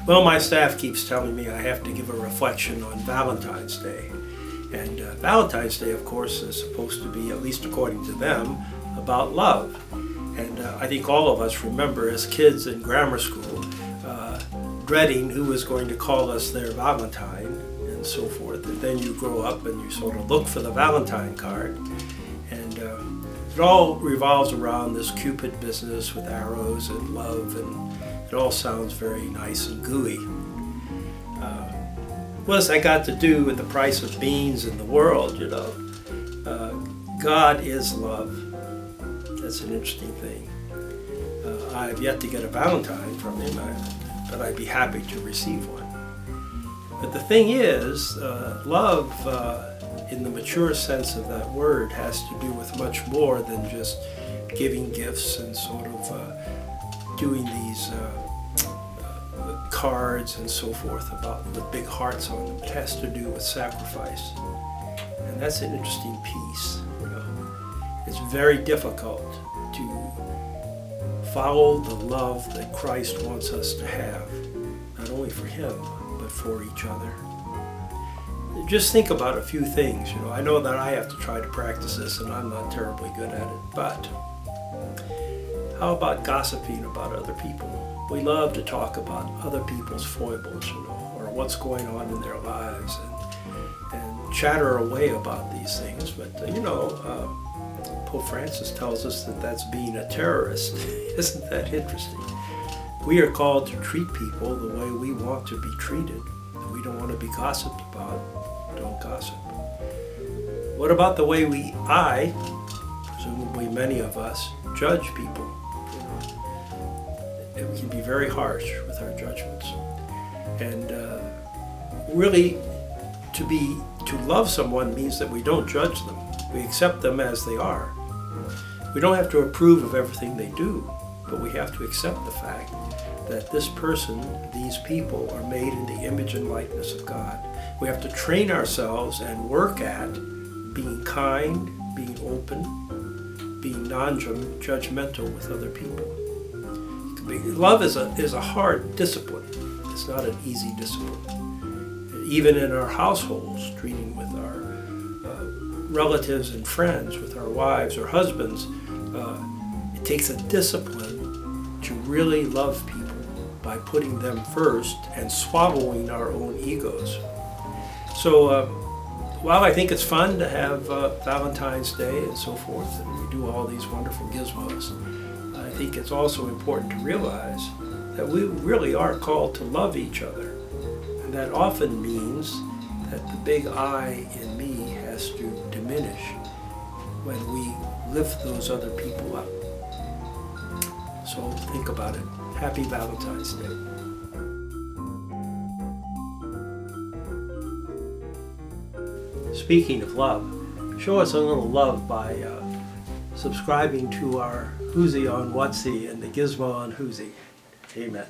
Well, my staff keeps telling me I have to give a reflection on Valentine's Day. And Valentine's Day, of course, is supposed to be, at least according to them, about love. And I think all of us remember as kids in grammar school dreading who was going to call us their Valentine and so forth. And then you grow up and you sort of look for the Valentine card. And it all revolves around this Cupid business with arrows and love, and it all sounds very nice and gooey. What's that got to do with the price of beans in the world, you know? God is love. That's an interesting thing. I've yet to get a Valentine from him, but I'd be happy to receive one. But the thing is, love, in the mature sense of that word, has to do with much more than just giving gifts and sort of doing these cards and so forth with big hearts on them. It has to do with sacrifice. And that's an interesting piece. You know? It's very difficult to follow the love that Christ wants us to have, not only for him, but for each other. Just think about a few things. You know, I know that I have to try to practice this, and I'm not terribly good at it, but how about gossiping about other people? We love to talk about other people's foibles, you know, or what's going on in their lives, and chatter away about these things. But, Pope Francis tells us that that's being a terrorist. Isn't that interesting? We are called to treat people the way we want to be treated. If we don't want to be gossiped about, don't gossip. What about the way presumably many of us, judge people? We can be very harsh with our judgments. And really, to love someone means that we don't judge them. We accept them as they are. We don't have to approve of everything they do, but we have to accept the fact that this person, these people, are made in the image and likeness of God. We have to train ourselves and work at being kind, being open, being non-judgmental with other people. Love is a hard discipline. It's not an easy discipline. Even in our households, treating with our relatives and friends, with our wives or husbands, it takes a discipline to really love people by putting them first and swallowing our own egos. So while I think it's fun to have Valentine's Day and so forth, and we do all these wonderful gizmos, I think it's also important to realize that we really are called to love each other. And that often means that the big I in me has to diminish when we lift those other people up. So think about it. Happy Valentine's Day. Speaking of love, show us a little love by subscribing to our Whoosy on Whatsy and the Gizmo on Whoosy. Amen.